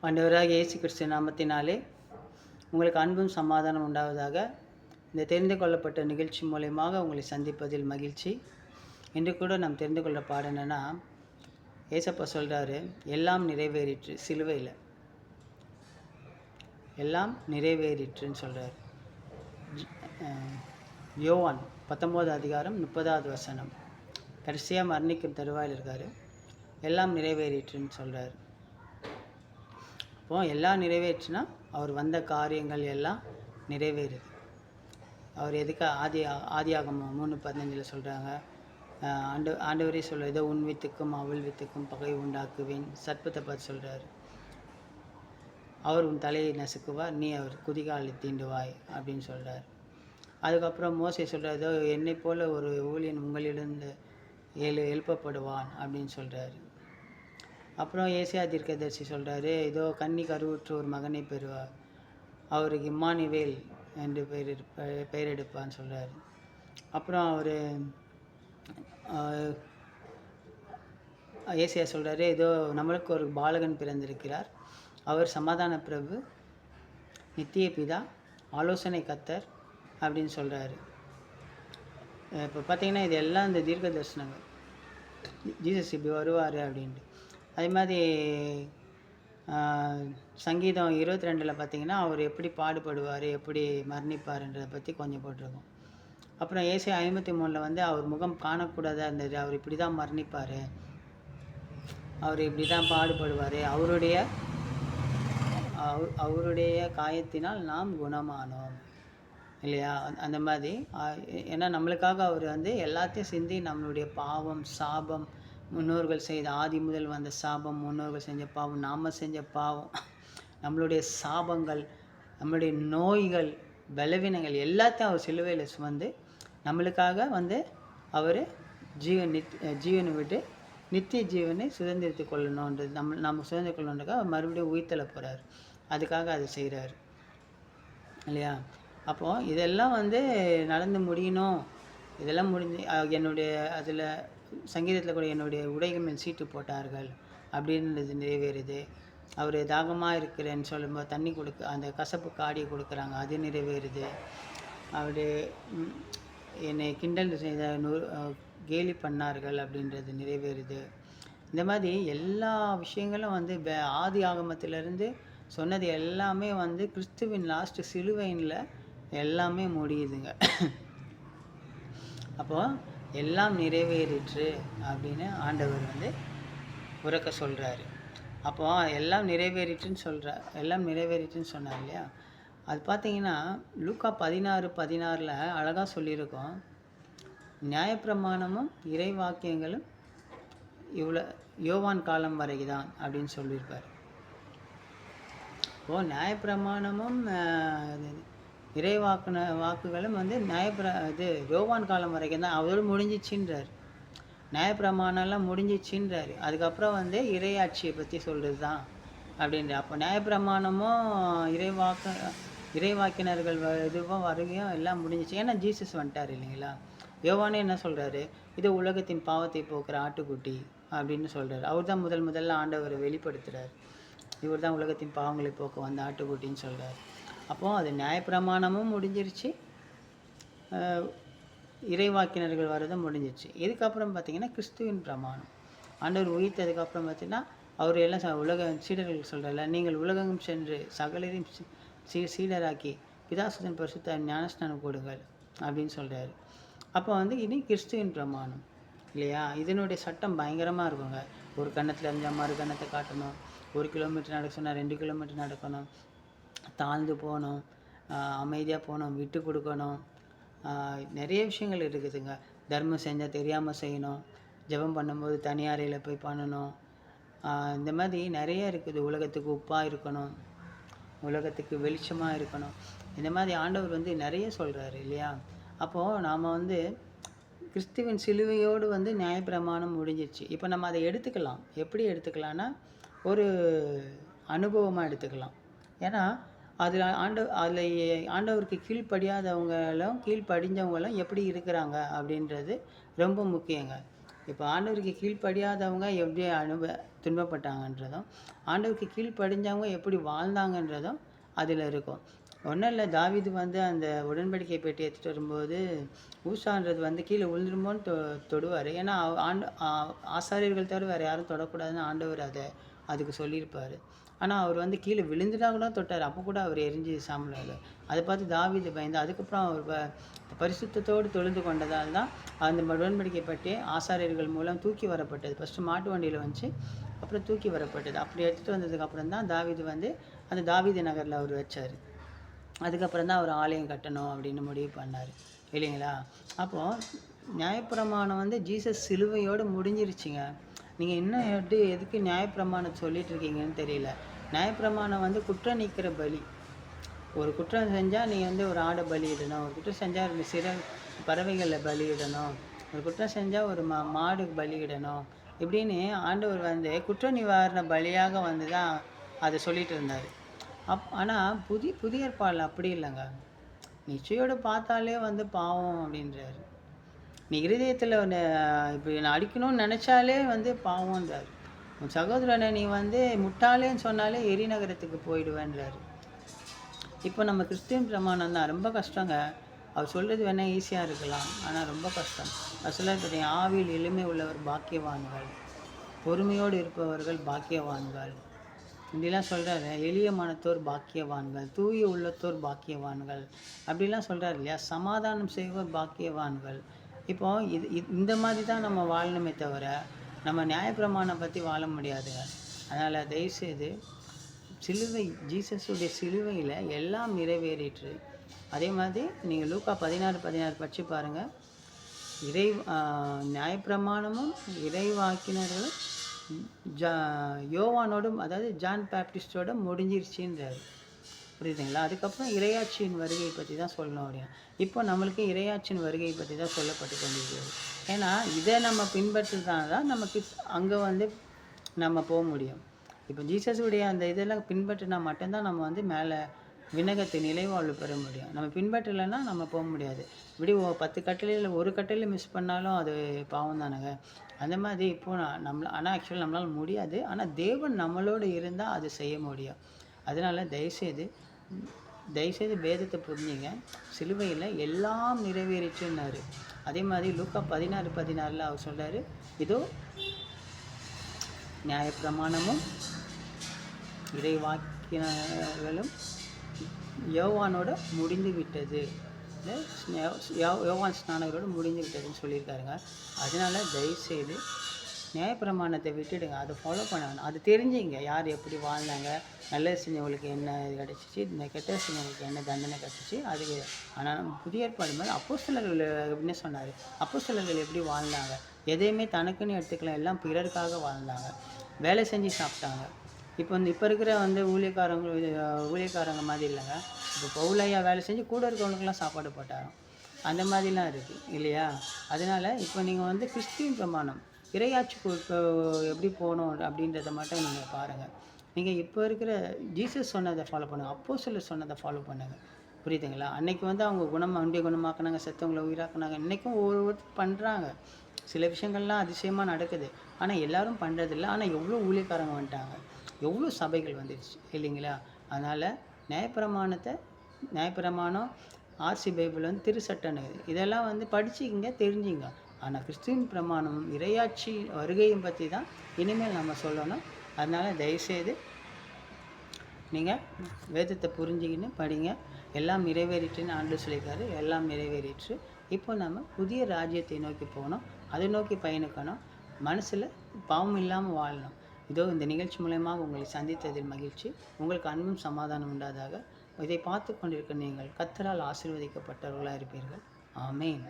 ஆண்டவராகிய இயேசு கிறிஸ்து நாமத்தினாலே உங்களுக்கு அன்பும் சமாதானம் உண்டாவதாக. இந்த தெரிந்து கொள்ளப்பட்ட நிகழ்ச்சி மூலயமாக உங்களை சந்திப்பதில் மகிழ்ச்சி. இன்று கூட நாம் தெரிந்து கொள்ள பாடம் என்னென்னா, ஏசப்பா சொல்கிறாரு, எல்லாம் நிறைவேறிற்று. சிலுவையில் எல்லாம் நிறைவேறிற்றுன்னு சொல்கிறார். யோவான் 19 அதிகாரம் 30வது வசனம். கடைசியாக மரணிக்கும் தருவாயில் இருக்கார். எல்லாம் நிறைவேறிற்றுன்னு சொல்கிறார். அப்போது எல்லாம் நிறைவேற்றுனா அவர் வந்த காரியங்கள் எல்லாம் நிறைவேறுது. அவர் எதுக்கு ஆதியாகமம் 3:15 சொல்கிறாங்க, ஆண்டவரே சொல்ல, ஏதோ உன் வித்துக்கும் அவள் வித்துக்கும் பகை உண்டாக்குவேன். சர்ப்பத்தை பார்த்து சொல்கிறாரு, அவர் உன் தலையை நசுக்குவார், நீ அவர் குதிகாலை தீண்டுவாய் அப்படின்னு சொல்கிறார். அதுக்கப்புறம் மோசே சொல்கிறார், ஏதோ என்னை போல் ஒரு ஊழியன் உங்களிலிருந்து எழுப்பப்படுவான் அப்படின்னு சொல்கிறாரு. அப்புறம் ஏசியா தீர்க்கதரிசி சொல்கிறாரு, ஏதோ கன்னி கருவுற்று ஒரு மகனை பெறுவார், அவருக்கு இம்மானுவேல் என்று பெயர் எடுப்பான்னு சொல்கிறாரு. அப்புறம் அவர் ஏசியா சொல்கிறாரு, ஏதோ நம்மளுக்கு ஒரு பாலகன் பிறந்திருக்கிறார், அவர் சமாதான பிரபு, நித்திய பிதா, ஆலோசனை கர்த்தர் அப்படின்னு சொல்கிறாரு. இப்போ பார்த்தீங்கன்னா இது எல்லாம் இந்த தீர்க்க தரிசனங்கள், ஜீசஸ் இப்படி வருவார் அப்படின்ட்டு. அதே மாதிரி சங்கீதம் 22 பார்த்தீங்கன்னா அவர் எப்படி பாடுபடுவார், எப்படி மரணிப்பார்ன்றதை பற்றி கொஞ்சம் போட்டிருக்கோம். அப்புறம் ஏசாயா 53 அவர் முகம் காணக்கூடாதா இருந்தது, அவர் இப்படி தான் மரணிப்பார், அவர் இப்படி தான் பாடுபடுவார், அவருடைய காயத்தினால் நாம் குணமானோம் இல்லையா. அந்த மாதிரி ஏன்னா நம்மளுக்காக அவர் எல்லாத்தையும் சிந்தி நம்மளுடைய பாவம் சாபம், முன்னோர்கள் செய்த ஆதி முதல் வந்த சாபம், முன்னோர்கள் செஞ்ச பாவம், நாம் செஞ்ச பாவம், நம்மளுடைய சாபங்கள், நம்மளுடைய நோய்கள், பலவீனங்கள் எல்லாத்தையும் அவர் சிலுவையில் சுமந்து நம்மளுக்காக அவர் ஜீவனை விட்டு நித்திய ஜீவனை சுதந்திரத்து கொள்ளணுன்றது, நம்ம சுதந்திர கொள்ளணுன்றதுக்காக அவர் மறுபடியும் உயிர்த்தல போகிறார். அதுக்காக அதை செய்கிறார் இல்லையா. அப்போது இதெல்லாம் நடந்து முடியணும். இதெல்லாம் முடிஞ்சு என்னுடைய அதில் சங்கீதத்தில் கூட என்னுடைய உடைகள் மேல் சீட்டு போட்டார்கள் அப்படின்றது நிறைவேறுது. அவர் தாகமாக இருக்கிறேன்னு சொல்லும்போது தண்ணி அந்த கசப்பு காடியை கொடுக்குறாங்க, அது நிறைவேறுது. அவர் என்னை கிண்டல் செய்த கேலி பண்ணார்கள் அப்படின்றது நிறைவேறுது. இந்த மாதிரி எல்லா விஷயங்களும் ஆதி ஆகமத்திலேருந்து சொன்னது எல்லாமே கிறிஸ்துவின் லாஸ்ட்டு சிலுவையில் எல்லாமே முடியுதுங்க. அப்போது எல்லாம் நிறைவேறிற்று அப்படின்னு ஆண்டவர் உரக்க சொல்கிறாரு. அப்போது எல்லாம் நிறைவேறிற்றுன்னு சொன்னார் இல்லையா. அது பார்த்தீங்கன்னா லூக்கா 16:16 அழகாக சொல்லியிருக்கோம், நியாயப்பிரமாணமும் இறை வாக்கியங்களும் இவ்வளோ யோவான் காலம் வரைக்கும் தான் அப்படின்னு சொல்லியிருப்பார். இப்போது நியாயப்பிரமாணமும் இறை வாக்குகளும் யோவான் காலம் வரைக்கும் தான், அதோடு முடிஞ்சிச்சின்றார். நியாயப்பிரமாணம்லாம் முடிஞ்சிச்சின்றார். அதுக்கப்புறம் இறையாட்சியை பற்றி சொல்கிறது தான் அப்படின்ற. அப்போ நியாயப்பிரமாணமும் இறைவாக்கினர்கள் இதுவும் வருகையும் எல்லாம் முடிஞ்சிச்சு. ஏன்னா ஜீசஸ் வந்துட்டார் இல்லைங்களா. யோவானே என்ன சொல்கிறாரு, இது உலகத்தின் பாவத்தை போக்குற ஆட்டுக்குட்டி அப்படின்னு சொல்கிறார். அவர் தான் முதல்ல ஆண்டவரை வெளிப்படுத்துகிறார். இவர் தான் உலகத்தின் பாவங்களை போக்க வந்த ஆட்டுக்குட்டின்னு சொல்கிறார். அப்போது அது நியாயப்பிரமாணமும் முடிஞ்சிருச்சு, இறைவாக்கினர்கள் வரதும் முடிஞ்சிருச்சு. இதுக்கப்புறம் பார்த்திங்கன்னா கிறிஸ்துவின் பிரமாணம். ஆண்டவர் உயிர்த்ததுக்கப்புறம் பார்த்திங்கன்னா அவர் எல்லாம் உலக சீடர்கள் சொல்கிறார்ல, நீங்கள் உலகம் சென்று சகலரையும் சீடராக்கி பிதாசுதன் பரிசுத்த ஞானஸ்நானம் கொடுங்கள் அப்படின்னு சொல்கிறாரு. அப்போ இனி கிறிஸ்துவின் பிரமாணம் இல்லையா. இதனுடைய சட்டம் பயங்கரமாக இருக்குங்க. ஒரு கன்னத்தில் இருந்தால் மறு கன்னத்தை காட்டணும், 1 கிலோமீட்டர் நடக்க சொன்னால் 2 கிலோமீட்டர் நடக்கணும், தாழ்ந்து போகணும், அமைதியாக போகணும், விட்டு கொடுக்கணும், நிறைய விஷயங்கள் இருக்குதுங்க. தர்மம் செஞ்சால் தெரியாமல் செய்யணும், ஜெபம் பண்ணும்போது தனி அறையில் போய் பண்ணணும், இந்த மாதிரி நிறைய இருக்குது. உலகத்துக்கு உப்பாக இருக்கணும், உலகத்துக்கு வெளிச்சமாக இருக்கணும், இந்த மாதிரி ஆண்டவர் நிறைய சொல்கிறாரு இல்லையா. அப்போது நாம் கிறிஸ்துவின் சிலுவையோடு நியாயப்பிரமாணம் முடிஞ்சிச்சு. இப்போ நம்ம அதை எடுத்துக்கலாம். எப்படி எடுத்துக்கலான்னா ஒரு அனுபவமாக எடுத்துக்கலாம். ஏன்னா அதில் ஆண்டவருக்கு கீழ்ப்படியாதவங்களும் கீழ்ப்படிஞ்சவங்களும் எப்படி இருக்கிறாங்க அப்படின்றது ரொம்ப முக்கியங்க. இப்போ ஆண்டவருக்கு கீழ்ப்படியாதவங்க எப்படி துன்பப்பட்டாங்கன்றதும், ஆண்டவருக்கு கீழ்ப்படிஞ்சவங்க எப்படி வாழ்ந்தாங்கன்றதும் அதில் இருக்கும். ஒன்றும் இல்லை, தாவீது வந்து அந்த உடன்படிக்கை பெட்டி எடுத்துகிட்டு வரும்போது ஊசான்றது வந்து கீழே விழுந்துருமோன்னு தொடுவார். ஏன்னா ஆசாரியர்கள் தவிர வேறு யாரும் தொடக்கூடாதுன்னு ஆண்டவர் அதுக்கு சொல்லியிருப்பார். ஆனால் அவர் வந்து கீழே விழுந்துட்டா கூட தொட்டார். அப்போ கூட அவர் எரிஞ்சு சாம்பலார். அதை பார்த்து தாவீது பயந்து அதுக்கப்புறம் அவர் பரிசுத்தத்தோடு தொழுது கொண்டதால் தான் அந்த உடன்படிக்கை பெட்டி ஆசாரியர்கள் மூலம் தூக்கி வரப்பட்டது. ஃபஸ்ட்டு மாட்டு வண்டியில் வந்துச்சு, அப்புறம் தூக்கி வரப்பட்டது. அப்படி எடுத்துகிட்டு வந்ததுக்கப்புறம் தான் தாவீது வந்து அந்த தாவீது நகரில் அவர் வச்சார். அதுக்கப்புறம் தான் அவர் ஆலயம் கட்டணும் அப்படின்னு முடிவு பண்ணார், இல்லைங்களா? அப்போது நியாயப்பிரமாணம் வந்து ஜீசஸ் சிலுவையோடு முடிஞ்சிருச்சுங்க. நீங்கள் இன்னும் எதுக்கு நியாயப்பிரமாணம் சொல்லிட்டு இருக்கீங்கன்னு தெரியல. நியாயப்பிரமாணம் வந்து குற்றம் நீக்கிற பலி. ஒரு குற்றம் செஞ்சால் நீங்கள் வந்து ஒரு ஆடை பலியிடணும், ஒரு குற்றம் செஞ்சால் சிறு பறவைகளில் பலியிடணும், ஒரு குற்றம் செஞ்சால் ஒரு மாடு பலியிடணும், இப்படின்னு ஆண்டவர் வந்து குற்ற நிவாரண பலியாக வந்து தான் அதை சொல்லிட்டு இருந்தார். ஆனால் புதிய ஏற்பாடில் அப்படி இல்லைங்க. நிச்சயோடு பார்த்தாலே வந்து பாவம் அப்படின்றாரு. நீ இருதயத்தில் இப்படி நான் அடிக்கணும்னு நினச்சாலே வந்து பாவம்ன்றார். உன் சகோதரனை நீ வந்து முட்டாளேன்னு சொன்னாலே எரிநகரத்துக்கு போயிடுவேன்றாரு. இப்போ நம்ம கிறிஸ்டியன் பிரமாணம் தான் ரொம்ப கஷ்டங்க. அவர் சொல்கிறது வேணால் ஈஸியாக இருக்கலாம், ஆனால் ரொம்ப கஷ்டம். அது சொல்ல பார்த்தீங்க, ஆவியில் எளிமை உள்ளவர் பாக்கியவான்கள், பொறுமையோடு இருப்பவர்கள் பாக்கியவான்கள், இப்படிலாம் சொல்கிறாரு. எளிய மனத்தோர் பாக்கியவான்கள், தூய உள்ளத்தோர் பாக்கியவான்கள், அப்படிலாம் சொல்கிறார் இல்லையா? சமாதானம் செய்வோர் பாக்கியவான்கள். இப்போது இந்த மாதிரி தான் நம்ம வாழணுமே தவிர நம்ம நியாயப்பிரமாணம் பற்றி வாழ முடியாதுங்க. அதனால் தயவுசெய்து சிலுவை, ஜீசஸுடைய சிலுவையில் எல்லாம் நிறைவேறிற்று. அதே மாதிரி நீங்கள் லூக்கா 16:16 படித்து பாருங்கள். நியாயப்பிரமாணமும் இறைவாக்கினர்களும் யோவானோடும், அதாவது ஜான் பேப்டிஸ்டோட முடிஞ்சிருச்சுன்றார். புரியுதுங்களா? அதுக்கப்புறம் இறையாட்சியின் வருகை பற்றி தான் சொல்லணும் அப்படின்னு. இப்போ நம்மளுக்கு இறையாட்சியின் வருகை பற்றி தான் சொல்லப்பட்டு கொண்டிருக்கிறது. ஏன்னா இதை நம்ம பின்பற்றுதான் தான் நமக்கு அங்கே வந்து நம்ம போக முடியும். இப்போ ஜீசஸுடைய அந்த இதெல்லாம் பின்பற்றினா மட்டும்தான் நம்ம வந்து மேலே விண்ணகத்தை நிலைவாழ்வு பெற முடியும். நம்ம பின்பற்றலைன்னா நம்ம போக முடியாது. இப்படி 10 கட்டளையில் ஒரு கட்டளை மிஸ் பண்ணாலும் அது பாவம் தானேங்க. அந்த மாதிரி இப்போது ஆனால் ஆக்சுவலாக நம்மளால் முடியாது. ஆனால் தேவன் நம்மளோடு இருந்தால் அது செய்ய முடியும். அதனால் தயவுசெய்து வேதத்தை புரிஞ்சுங்க. சிலுவையில் எல்லாம் நிறைவேறிச்சுன்னாரு. அதே மாதிரி லூக்கா 16:16 அவர் சொல்கிறாரு, இதோ நியாயப்பிரமாணமும் இறைவாக்கினர்களும் யோவானோட முடிந்து விட்டது, யோவான் ஸ்நானகரோடு முடிந்து விட்டதுன்னு சொல்லியிருக்காருங்க. அதனால் தயவுசெய்து நியாயப்பிரமாணத்தை விட்டுடுங்க, அதை ஃபாலோ பண்ணணும். அது தெரிஞ்சுங்க யார் எப்படி வாழ்ந்தாங்க, நல்லது செஞ்சவங்களுக்கு என்ன இது கிடச்சிச்சு, இந்த கெட்ட செஞ்சவங்களுக்கு என்ன தண்டனை கிடச்சிச்சு. அதுக்கு ஆனால் நம்ம புதிய ஏற்பாடு மாதிரி அப்போஸ்தலர்கள் எப்படின்னு சொன்னார். அப்போஸ்தலர்கள் எப்படி வாழ்ந்தாங்க, எதையுமே தனக்குன்னு எடுத்துக்கலாம், எல்லாம் பிறருக்காக வாழ்ந்தாங்க, வேலை செஞ்சு சாப்பிட்டாங்க. இப்போ இருக்கிற வந்து ஊழியக்காரங்க மாதிரி இல்லைங்க. இப்போ பவுலையா வேலை செஞ்சு கூட இருக்கிறவங்களுக்கெல்லாம் சாப்பாடு போட்டாராம். அந்த மாதிரிலாம் இருக்குது இல்லையா? அதனால் இப்போ நீங்கள் வந்து கிறிஸ்டின் பிரமாணம் இறையாட்சிக்கு எப்படி போகணும் அப்படின்றத மட்டும் நீங்கள் பாருங்கள். நீங்கள் இப்போ இருக்கிற ஜீசஸ் சொன்னதை ஃபாலோ பண்ணுங்கள், அப்போஸ்தலர் சொன்னதை ஃபாலோ பண்ணுங்கள். புரியுதுங்களா? அன்றைக்கி வந்து அவங்க ஒண்டிய குணமாக்குனாங்க, செத்தவங்களை உயிராக்குனாங்க. இன்றைக்கும் ஒவ்வொருத்தர் பண்ணுறாங்க. சில விஷயங்கள்லாம் அதிசயமாக நடக்குது, ஆனால் எல்லோரும் பண்ணுறதில்ல. ஆனால் எவ்வளோ ஊழியக்காரங்க வந்துட்டாங்க, எவ்வளோ சபைகள் வந்துடுச்சு இல்லைங்களா? அதனால் நியாயப்பிரமாணம் ஆர்சி பைபிள் வந்து திருச்சட்டன்னு இதெல்லாம் வந்து படிச்சுக்கிங்க, தெரிஞ்சுங்க. ஆனால் கிறிஸ்துவின் பிரமாணமும் இறையாட்சி வருகையும் பற்றி தான் இனிமேல் நம்ம சொல்லணும். அதனால் தயவுசெய்து நீங்கள் வேதத்தை புரிஞ்சுக்கின்னு படிங்க. எல்லாம் நிறைவேறிட்டுன்னு ஆண்டவர் சொல்லியிருக்காரு. எல்லாம் நிறைவேறிற்று. இப்போ நம்ம புதிய ராஜ்யத்தை நோக்கி போகணும், அதை நோக்கி பயணிக்கணும், மனசில் பாவம் இல்லாமல் வாழணும். இதோ இந்த நிகழ்ச்சி மூலமாக உங்களை சந்தித்ததில் மகிழ்ச்சி. உங்களுக்கு அன்பும் சமாதானம் உண்டாதாக. இதை பார்த்து கொண்டிருக்க நீங்கள் கர்த்தரால் ஆசீர்வதிக்கப்பட்டவர்களாக இருப்பீர்கள். ஆமென்.